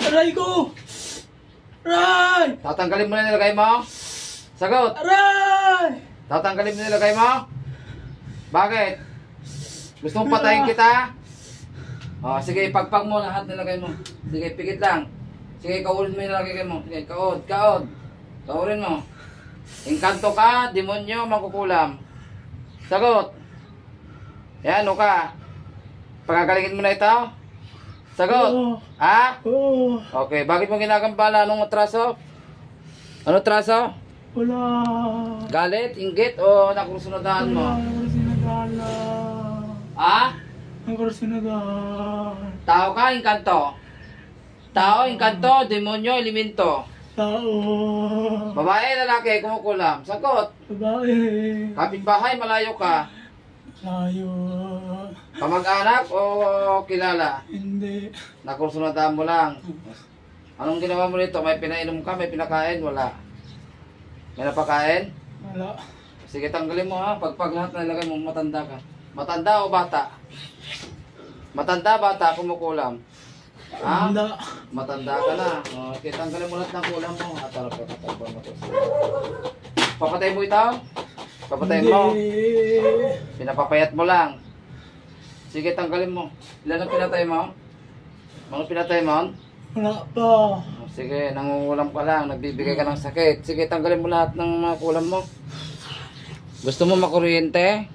Aray ko! Aray! Tatanggalin mo na nilagay mo? Sagot! Aray! Tatanggalin mo na nilagay mo? Bakit? Gusto mong patayin kita? O, sige, pagpag mo lahat nilagay mo. Sige, pikit lang. Sige, kaurin mo yung nilagay mo. Sige, kaod. Kaurin mo. Engkanto ka, demonyo, mangkukulam. Sagot! Yan, ano ka? Pagagalingin mo na ito? Sagot! Oo. Ha? Oo. Okay, bakit mo ginagambala? Anong atraso? Ano atraso? Wala. Galit, inggit, o nakusunodaan mo? Wala. Ang sinagala. Ha? Ang sinagala. Tao ka, engkanto? Tao, engkanto, demonyo, elemento. Tao. Babae, lalaki, kumukulam. Sagot! Babae. Kapitbahay, malayo ka. Layo. Kamag-anak o kilala? Hindi. Nakusunodaan mo lang. Anong ginawa mo nito? May pinainom ka, may pinakain? Wala. May napakain? Wala. Sige, tanggalin mo ha. Pagpag lahat na ilagay mo, matanda ka. Matanda o bata? Matanda, bata, kumukulam. Ha? Wala. Matanda ka na. Okay, tanggalin mo lahat ng kulam mo. Papatay mo ito? Papatay mo? Hindi. Pinapapayat mo lang. Sige, tanggalin mo. Ilan ang pinatay mo? Mga pinatay mo? Wala pa. Sige, nangungulam ka lang. Nagbibigay ka ng sakit. Sige, tanggalin mo lahat ng mga kulam mo. Gusto mo makuryente?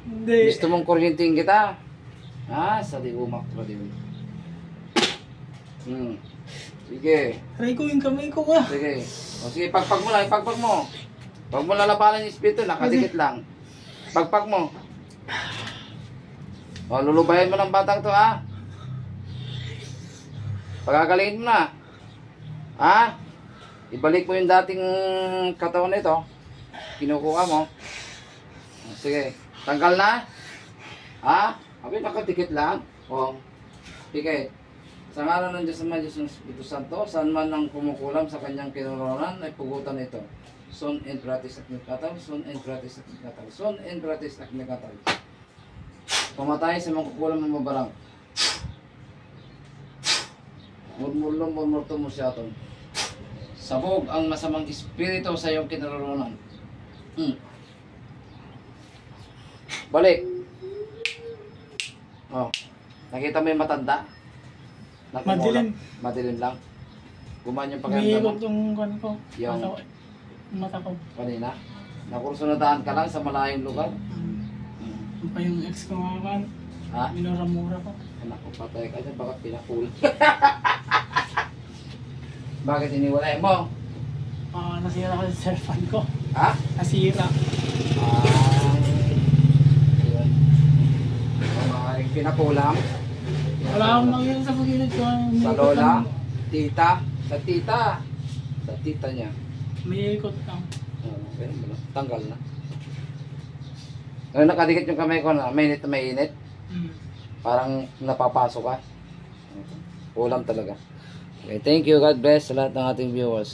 Hindi. Gusto mong kuryentein kita? Ha? Sa di umak pa din. Sige. Aray ko yung kamay ko ka. Sige. O sige, pagpag mo lang. Pagpag mo. Huwag mo lalabanan yung espiritu. Nakadikit lang. Pagpag mo. O, lulubayan mo ng batang to, ha? Pagagalingin mo na. Ha? Ibalik mo yung dating katawan nito. Kinukuha mo. Sige. Tanggal na? Ha? Abi, nakadikit lang. O. Sige. Sa ngalan ng Diyos naman, Diyos ng Espiritu Santo, saan man ang kumukulam sa kanyang kinaroonan, ay pugutan ito. Son and gratis at nagkatal, son and gratis at nagkatal, son and gratis at nagkatal. Pamatay sa mga kukulam ng mabarang. Murmurlong murmurto mo siya ito. Sabog ang masamang espiritu sa iyong kinaroonan. Balik. Oh. Nakita mo yung matanda? Madilim. Madilim lang. Gumaan yung Nahihilot pagkanda mo. yung kan ko. Yung- Mata ko. Kanina. Nakursunodaan ka lang sa malayong lugar. Yung pa yung ex ko nga kan. Ha? Minura-mura ko. Anak ko, patay ka dyan. Baka pinakul. Bakit iniwalay mo? Nasira kasi cellphone ko. Ha? Nasira. Yun. Maaaring pinakulam. Wala akong nangyari sa pagilid ko. Sa lola, tita, sa tita. Sa tita niya. May ikot lang. Okay, tanggal na. Ngayon nakadikit yung kamay ko na mainit na mainit. Parang napapasok ka. Ulam talaga. Okay, thank you. God bless sa lahat ng ating viewers.